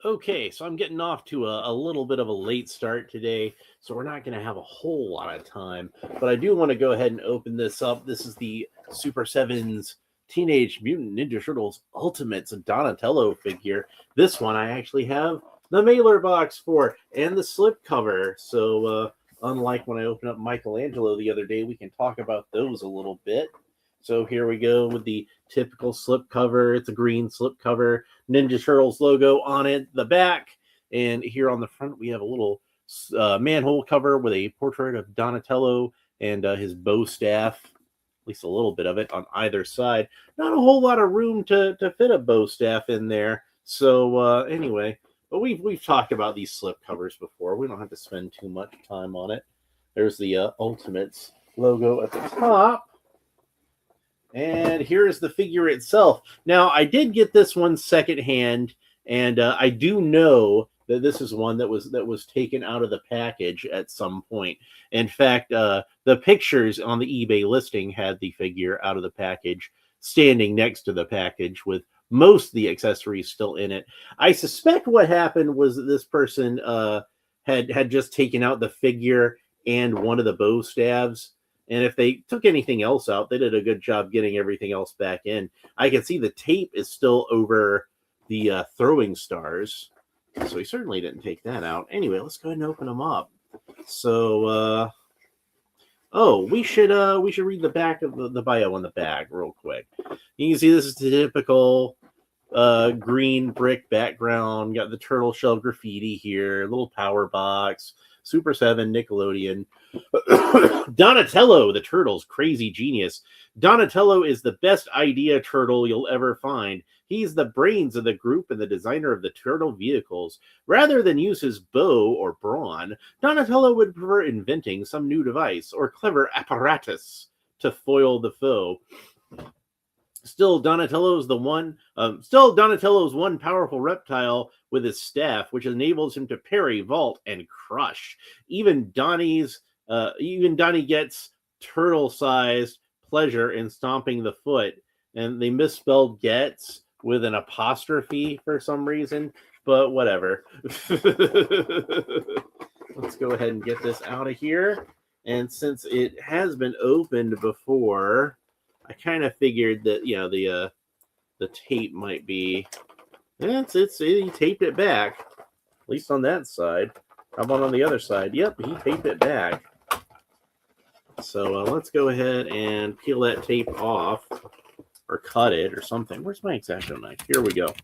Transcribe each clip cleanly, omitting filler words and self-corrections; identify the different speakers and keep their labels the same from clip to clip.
Speaker 1: Okay, so I'm getting off to a little bit of a late start today, so we're not going to have a whole lot of time. But I do want to go ahead and open this up. This is the Super 7's Teenage Mutant Ninja Turtles Ultimates Donatello figure. This one I actually have the mailer box for and the slipcover. So, unlike when I opened up Michelangelo the other day, we can talk about those a little bit. So here we go with the typical slipcover. It's a green slipcover, Ninja Turtles logo on it, the back. And here on the front, we have a little manhole cover with a portrait of Donatello and his bow staff, at least a little bit of it on either side. Not a whole lot of room to fit a bow staff in there. So anyway, but we've talked about these slip covers before. We don't have to spend too much time on it. There's the Ultimates logo at the top. And here's the figure itself. Now, I did get this one secondhand, and I do know that this is one that was taken out of the package at some point. In fact, the pictures on the eBay listing had the figure out of the package, standing next to the package with most of the accessories still in it. I suspect what happened was that this person had just taken out the figure and one of the bow staves. And if they took anything else out, they did a good job getting everything else back in. I can see the tape is still over the throwing stars. So he certainly didn't take that out. Anyway, let's go ahead and open them up. So, we should read the back of the bio on the bag real quick. You can see this is the typical green brick background. Got the turtle shell graffiti here, little power box, Super 7, Nickelodeon. Donatello, the turtle's crazy genius. Donatello is the best idea turtle you'll ever find. He's the brains of the group and the designer of the turtle vehicles. Rather than use his bow or brawn, Donatello would prefer inventing some new device or clever apparatus to foil the foe. Still, Donatello's one powerful reptile with his staff, which enables him to parry, vault, and crush. Even Donnie gets turtle-sized pleasure in stomping the foot, and they misspelled "gets" with an apostrophe for some reason, but whatever. Let's go ahead and get this out of here. And since it has been opened before, I kind of figured that the tape might be. He taped it back, at least on that side. How about on the other side? Yep, he taped it back. So let's go ahead and peel that tape off, or cut it, or something. Where's my X-Acto knife? Here we go.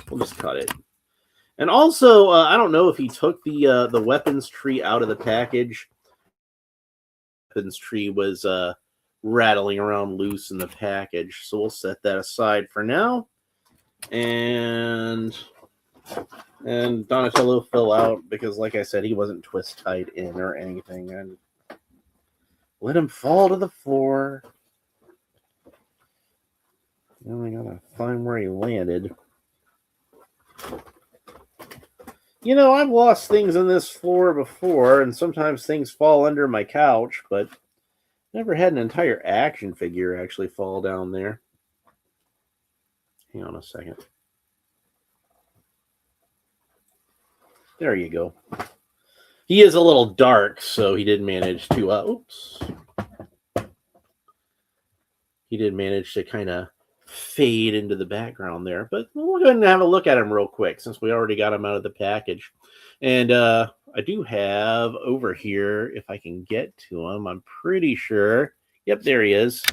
Speaker 1: We'll just cut it. And also, I don't know if he took the weapons tree out of the package. Weapons tree was rattling around loose in the package, so we'll set that aside for now. And Donatello fell out because, like I said, he wasn't twist tied in or anything. And let him fall to the floor. Now I gotta find where he landed. I've lost things on this floor before, and sometimes things fall under my couch, but never had an entire action figure actually fall down there. Hang on a second. There you go. He is a little dark, so he did manage to, he did manage to kind of fade into the background there. But we'll go ahead and have a look at him real quick, since we already got him out of the package. And I do have over here, if I can get to him, I'm pretty sure. Yep, there he is.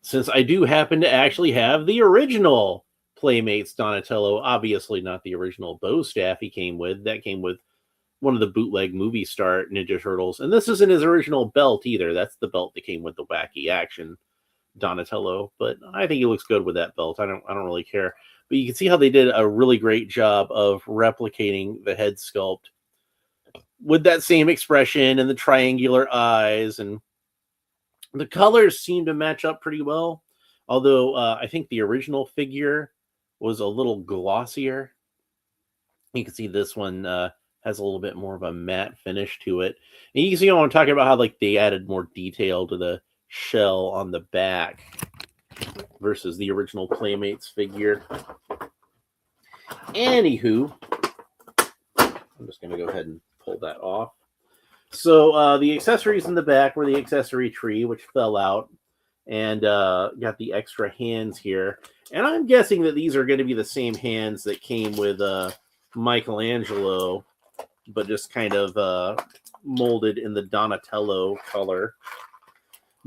Speaker 1: Since I do happen to actually have the original Playmates Donatello, obviously not the original bow staff he came with. That came with one of the bootleg movie star Ninja Turtles. And this isn't his original belt either. That's the belt that came with the wacky action Donatello. But I think he looks good with that belt. I don't really care. But you can see how they did a really great job of replicating the head sculpt with that same expression and the triangular eyes, and the colors seem to match up pretty well. Although I think the original figure was a little glossier. You can see this one has a little bit more of a matte finish to it. And you can see I'm talking about how they added more detail to the shell on the back. versus the original Playmates figure. Anywho, I'm just going to go ahead and pull that off. So the accessories in the back were the accessory tree, which fell out, and got the extra hands here. And I'm guessing that these are going to be the same hands that came with Michelangelo, but just kind of molded in the Donatello color.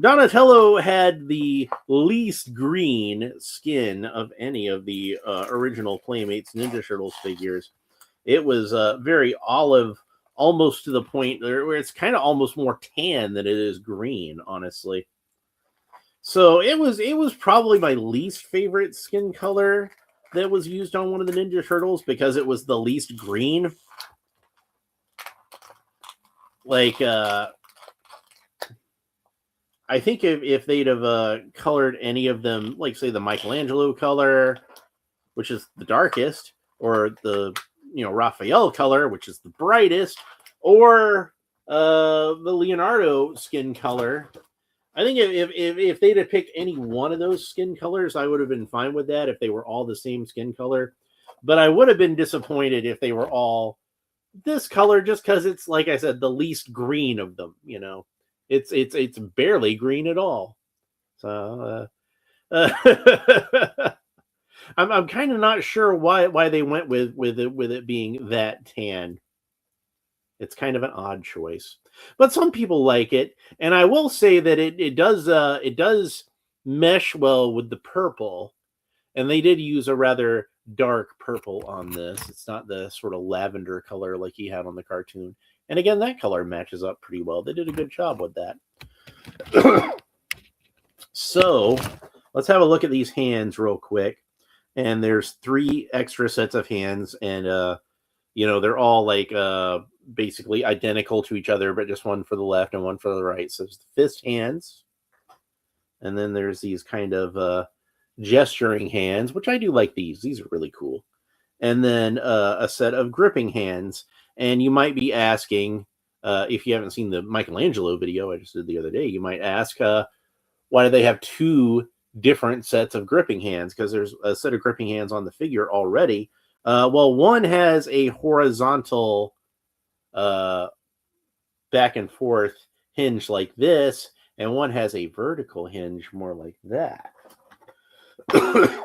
Speaker 1: Donatello had the least green skin of any of the original Playmates Ninja Turtles figures. It was very olive, almost to the point where it's kind of almost more tan than it is green, honestly. So it was probably my least favorite skin color that was used on one of the Ninja Turtles because it was the least green. Like, I think if they'd have colored any of them, like say the Michelangelo color, which is the darkest, or the Raphael color, which is the brightest, or the Leonardo skin color, I think if they'd have picked any one of those skin colors, I would have been fine with that if they were all the same skin color. But I would have been disappointed if they were all this color, just because it's, like I said, the least green of them. It's barely green at all. So I'm kind of not sure why they went with it being that tan. It's kind of an odd choice, but some people like it, and I will say that it does mesh well with the purple, and they did use a rather dark purple on this. It's not the sort of lavender color like he had on the cartoon. And again, that color matches up pretty well. They did a good job with that. So let's have a look at these hands real quick. And there's 3 extra sets of hands, and they're all like basically identical to each other, but just one for the left and one for the right. So there's the fist hands, and then there's these kind of gesturing hands, which I do like these. These are really cool. And then a set of gripping hands. And you might be asking, if you haven't seen the Michelangelo video I just did the other day, you might ask, why do they have 2 different sets of gripping hands? Because there's a set of gripping hands on the figure already. Well, one has a horizontal back and forth hinge like this, and one has a vertical hinge more like that.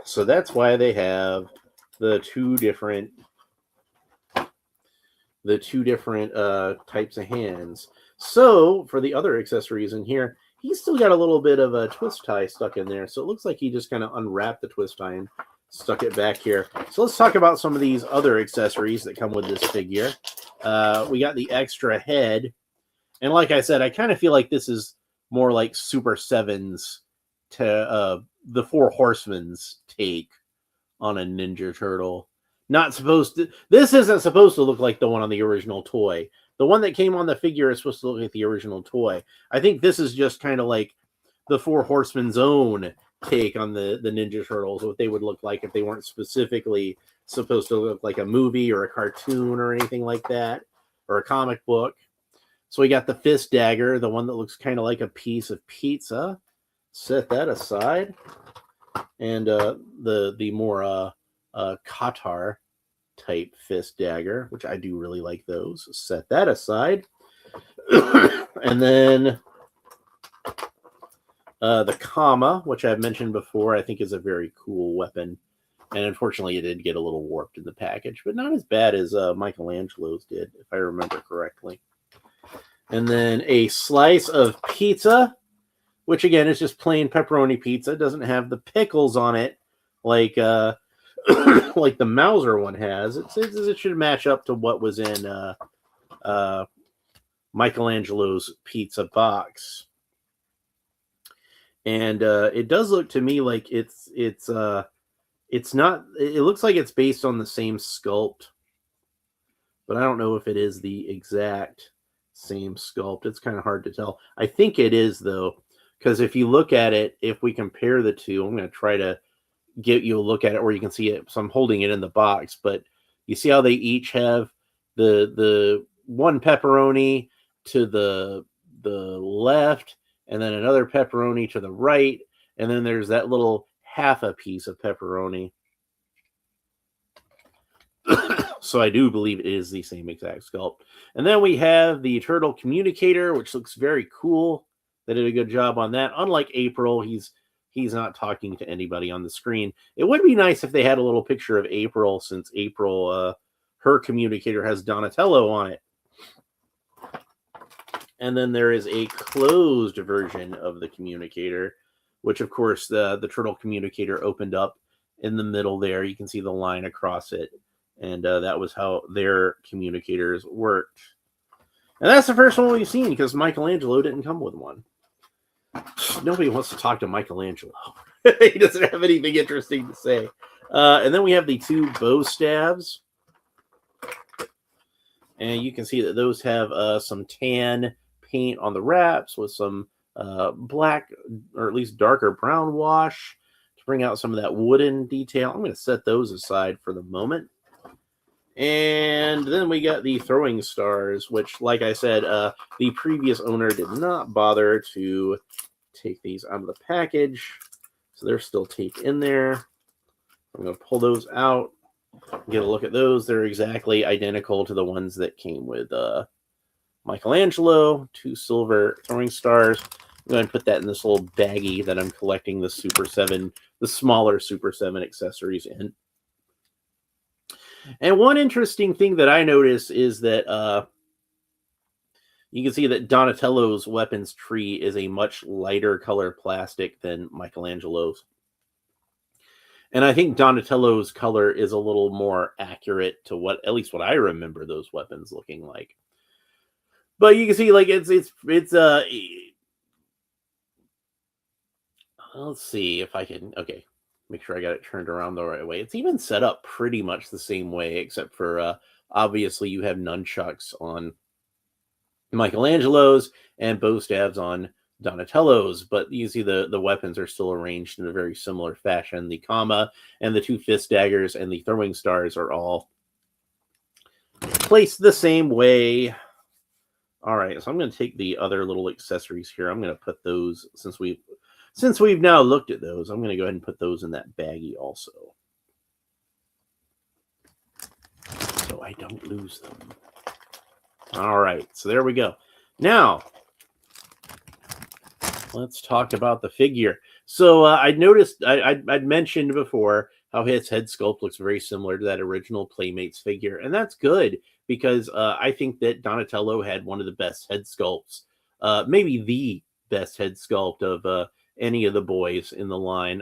Speaker 1: So that's why they have the two different types of hands. So for the other accessories in here, he's still got a little bit of a twist tie stuck in there. So it looks like he just kind of unwrapped the twist tie and stuck it back here. So let's talk about some of these other accessories that come with this figure. We got the extra head. And like I said, I kind of feel like this is more like SUPER7's to the Four Horsemen's take on a Ninja Turtle. This isn't supposed to look like the one on the original toy. The one that came on the figure is supposed to look like the original toy. I think this is just kind of like the Four Horsemen's own take on the Ninja Turtles, what they would look like if they weren't specifically supposed to look like a movie or a cartoon or anything like that, or a comic book. So we got the fist dagger, the one that looks kind of like a piece of pizza. Set that aside. And the more Qatar type fist dagger, which I do really like those. Set that aside. And then the Kama, which I've mentioned before, I think is a very cool weapon. And unfortunately, it did get a little warped in the package, but not as bad as Michelangelo's did, if I remember correctly. And then a slice of pizza, which again is just plain pepperoni pizza. It doesn't have the pickles on it like like the Mauser one has. It should match up to what was in Michelangelo's pizza box. And it does look to me like it's not. It looks like it's based on the same sculpt, but I don't know if it is the exact same sculpt. It's kind of hard to tell. I think it is though, because if you look at it, if we compare the two, I'm going to try to get you a look at it where you can see it. So I'm holding it in the box, but you see how they each have the one pepperoni to the left, and then another pepperoni to the right, and then there's that little half a piece of pepperoni. So I do believe it is the same exact sculpt. And then we have the turtle communicator, which looks very cool. They did a good job on that. Unlike April, he's not talking to anybody on the screen. It would be nice if they had a little picture of April, since April, her communicator has Donatello on it. And then there is a closed version of the communicator, which of course the turtle communicator opened up in the middle there. You can see the line across it. And that was how their communicators worked. And that's the first one we've seen, because Michelangelo didn't come with one. Nobody wants to talk to Michelangelo. He doesn't have anything interesting to say. And then we have the two bow stabs. And you can see that those have some tan paint on the wraps with some black, or at least darker brown wash to bring out some of that wooden detail. I'm going to set those aside for the moment. And then we got the throwing stars, which, like I said, the previous owner did not bother to take these out of the package. So they're still taped in there. I'm going to pull those out, get a look at those. They're exactly identical to the ones that came with Michelangelo, 2 silver throwing stars. I'm going to put that in this little baggie that I'm collecting the Super 7, the smaller Super 7 accessories in. And one interesting thing that I noticed is that you can see that Donatello's weapons tree is a much lighter color plastic than Michelangelo's. And I think Donatello's color is a little more accurate to what, at least what I remember those weapons looking like. But you can see, like, it's let's see if I can, okay. Make sure I got it turned around the right way. It's even set up pretty much the same way, except for obviously you have nunchucks on Michelangelo's and bow stabs on Donatello's, but you see the weapons are still arranged in a very similar fashion. The comma and the 2 fist daggers and the throwing stars are all placed the same way. All right, so I'm going to take the other little accessories here. I'm going to put those, since we've now looked at those, I'm going to go ahead and put those in that baggie also, so I don't lose them. All right, so there we go. Now, let's talk about the figure. So I noticed, I'd mentioned before how his head sculpt looks very similar to that original Playmates figure, and that's good, because I think that Donatello had one of the best head sculpts, maybe the best head sculpt of any of the boys in the line.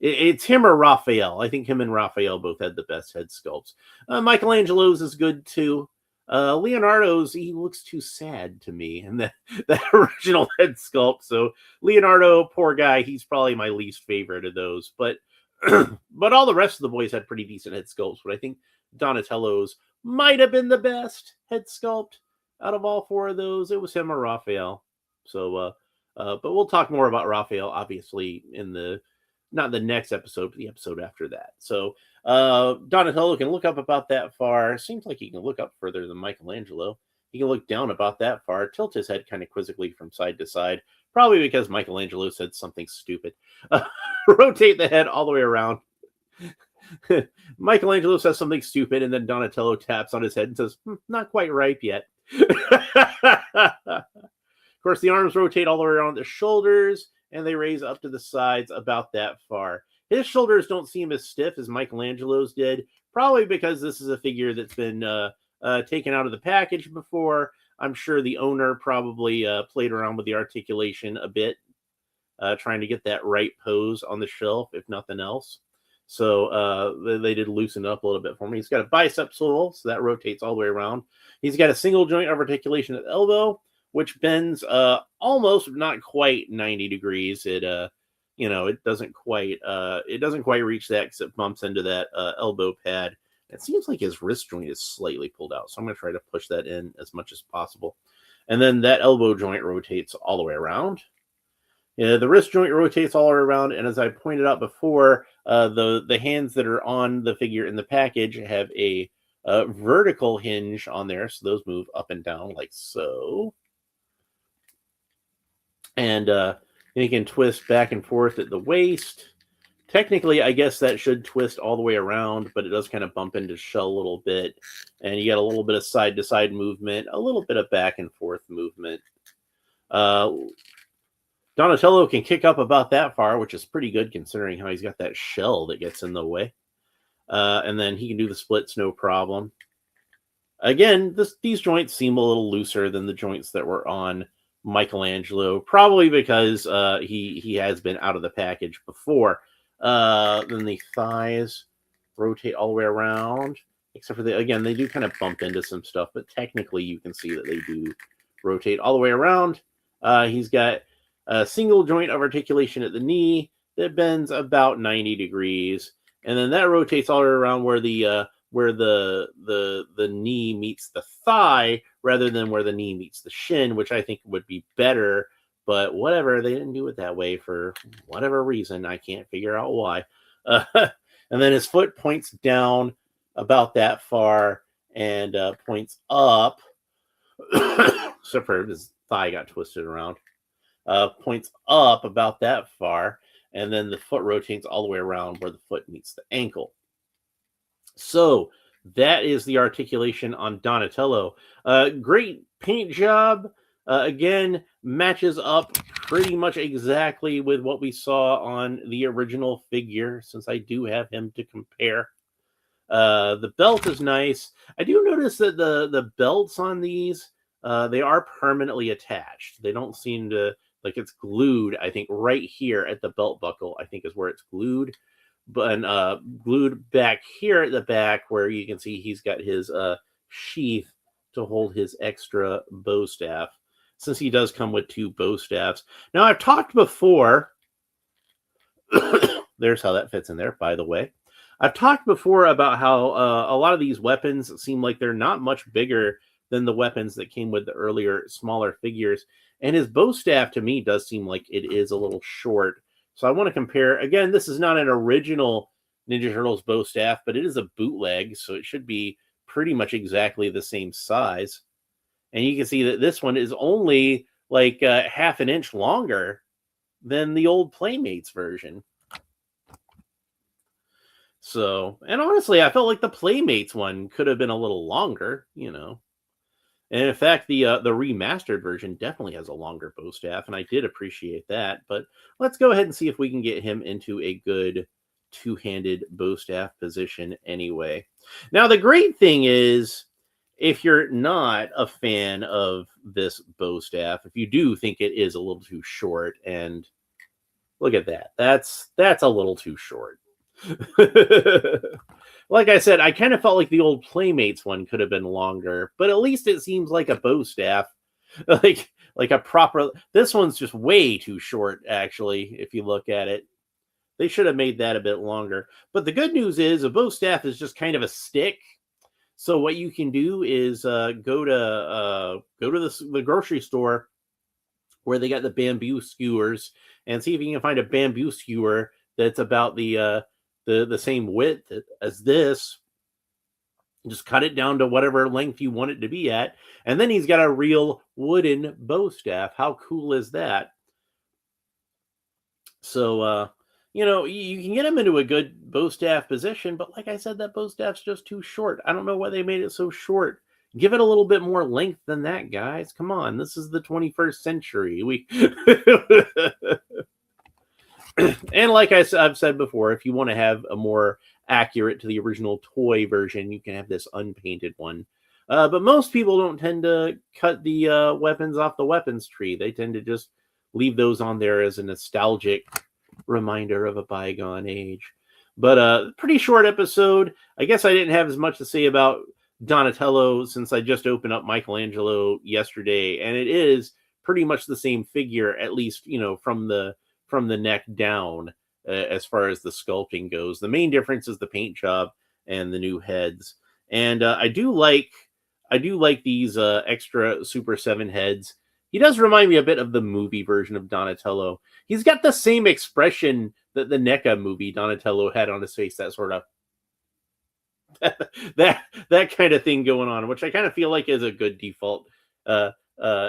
Speaker 1: It's him or Raphael. I think him and Raphael both had the best head sculpts. Michelangelo's is good too. Leonardo's, he looks too sad to me in that original head sculpt. So Leonardo, poor guy, he's probably my least favorite of those. But but all the rest of the boys had pretty decent head sculpts. But I think Donatello's might have been the best head sculpt out of all 4 of those. It was him or Raphael. So but we'll talk more about Raphael, obviously, in not the next episode, but the episode after that. So Donatello can look up about that far. Seems like he can look up further than Michelangelo. He can look down about that far, tilt his head kind of quizzically from side to side, probably because Michelangelo said something stupid. Rotate the head all the way around. Michelangelo says something stupid, and then Donatello taps on his head and says, not quite ripe yet. Of course, the arms rotate all the way around the shoulders, and they raise up to the sides about that far. His shoulders don't seem as stiff as Michelangelo's did, probably because this is a figure that's been taken out of the package before. I'm sure the owner probably played around with the articulation a bit, trying to get that right pose on the shelf, if nothing else. So they did loosen up a little bit for me. He's got a bicep swivel, so that rotates all the way around. He's got a single joint of articulation at the elbow, which bends almost, not quite 90 degrees. It it doesn't quite reach that because it bumps into that elbow pad. It seems like his wrist joint is slightly pulled out, so I'm going to try to push that in as much as possible. And then that elbow joint rotates all the way around. Yeah, the wrist joint rotates all the way around, and as I pointed out before, the hands that are on the figure in the package have a vertical hinge on there, so those move up and down like so. And you can twist back and forth at the waist technically, I guess that should twist all the way around, but it does kind of bump into shell a little bit. And you get a little bit of side-to-side movement, a little bit of back and forth movement. Donatello can kick up about that far, which is pretty good considering how he's got that shell that gets in the way. And then he can do the splits no problem. Again, these joints seem a little looser than the joints that were on Michelangelo, probably because he has been out of the package before. Then the thighs rotate all the way around, except for they do kind of bump into some stuff, but technically you can see that they do rotate all the way around. He's got a single joint of articulation at the knee that bends about 90 degrees, and then that rotates all the way around where the knee meets the thigh rather than where the knee meets the shin, which I think would be better. But whatever, they didn't do it that way for whatever reason. I can't figure out why. And then his foot points down about that far and points up. Except for his thigh got twisted around. Points up about that far. And then the foot rotates all the way around where the foot meets the ankle. So that is the articulation on Donatello. Great paint job. Again, matches up pretty much exactly with what we saw on the original figure, since I do have him to compare. The belt is nice. I do notice that the belts on these, they are permanently attached. They don't seem to, like it's glued, I think, right here at the belt buckle, I think is where it's glued. But glued back here at the back where you can see he's got his sheath to hold his extra bow staff, since he does come with 2 bow staffs. Now, I've talked before, there's how that fits in there, by the way. I've talked before about how a lot of these weapons seem like they're not much bigger than the weapons that came with the earlier, smaller figures. And his bow staff, to me, does seem like it is a little short. So I want to compare. Again, this is not an original Ninja Turtles bow staff, but it is a bootleg, so it should be pretty much exactly the same size. And you can see that this one is only like half an inch longer than the old Playmates version. So, and honestly, I felt like the Playmates one could have been a little longer, you know. And in fact, the remastered version definitely has a longer bow staff, and I did appreciate that. But let's go ahead and see if we can get him into a good two-handed bow staff position anyway. Now, the great thing is, if you're not a fan of this bow staff, if you do think it is a little too short, and look at that, that's a little too short. Like I said, I kind of felt like the old Playmates one could have been longer, but at least it seems like a bow staff, like a proper. This one's just way too short, actually. If you look at it, they should have made that a bit longer. But the good news is, a bow staff is just kind of a stick. So what you can do is go to the grocery store where they got the bamboo skewers and see if you can find a bamboo skewer that's about the same width as this. Just cut it down to whatever length you want it to be at. And then he's got a real wooden bow staff. How cool is that? So, you can get him into a good bow staff position, but like I said, that bow staff's just too short. I don't know why they made it so short. Give it a little bit more length than that, guys. Come on, this is the 21st century. And like I've said before, if you want to have a more accurate to the original toy version, you can have this unpainted one. But most people don't tend to cut the weapons off the weapons tree. They tend to just leave those on there as a nostalgic reminder of a bygone age. But pretty short episode. I guess I didn't have as much to say about Donatello since I just opened up Michelangelo yesterday, and it is pretty much the same figure, at least from the neck down as far as the sculpting goes. The main difference is the paint job and the new heads. And I do like these extra Super 7 heads. He does remind me a bit of the movie version of Donatello. He's got the same expression that the NECA movie Donatello had on his face, that sort of that kind of thing going on, which I kind of feel like is a good default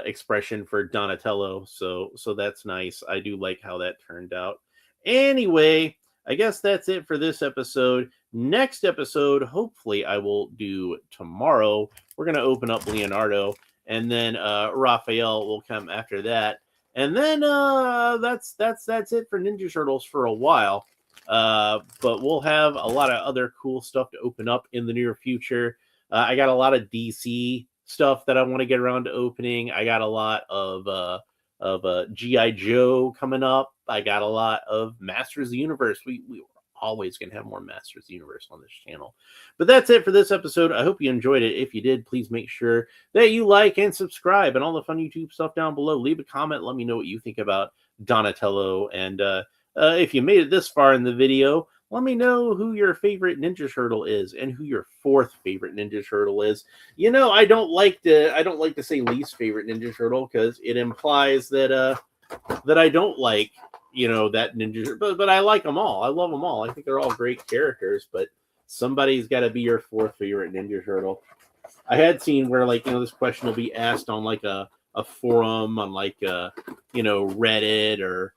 Speaker 1: expression for Donatello. So that's nice. I do like how that turned out. Anyway, I guess that's it for this episode. Next episode, hopefully, I will do tomorrow. We're going to open up Leonardo, and then Raphael will come after that. And then that's it for Ninja Turtles for a while. But we'll have a lot of other cool stuff to open up in the near future. I got a lot of DC stuff that I want to get around to opening. I got a lot of G.I. Joe coming up. I got a lot of Masters of the Universe. We always going to have more Masters of the Universe on this channel. But that's it for this episode. I hope you enjoyed it. If you did, please make sure that you like and subscribe and all the fun YouTube stuff down below. Leave a comment. Let me know what you think about Donatello. And if you made it this far in the video, let me know who your favorite Ninja Turtle is and who your fourth favorite Ninja Turtle is. You know, I don't like to say least favorite Ninja Turtle because it implies that that I don't like, you know, that Ninja, but I like them all. I love them all. I think they're all great characters, but somebody's got to be your fourth favorite Ninja Turtle. I had seen where, like, you know, this question will be asked on like a forum on like you know, Reddit or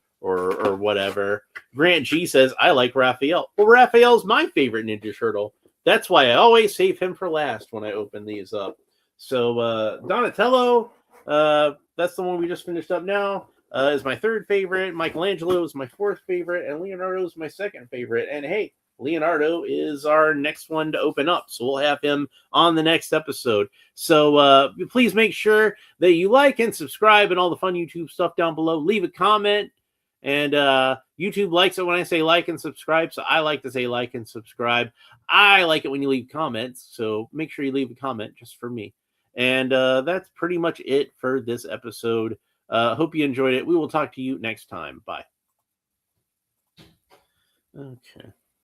Speaker 1: whatever. Grant G says, I like Raphael. Well, Raphael's my favorite Ninja Turtle. That's why I always save him for last when I open these up. So Donatello, that's the one we just finished up now, is my third favorite. Michelangelo is my fourth favorite, and Leonardo is my second favorite. And hey, Leonardo is our next one to open up, so we'll have him on the next episode. So please make sure that you like and subscribe and all the fun YouTube stuff down below. Leave a comment. And YouTube likes it when I say like and subscribe, so I like to say like and subscribe. I like it when you leave comments, so make sure you leave a comment just for me. And that's pretty much it for this episode. Hope you enjoyed it. We will talk to you next time. Bye. Okay.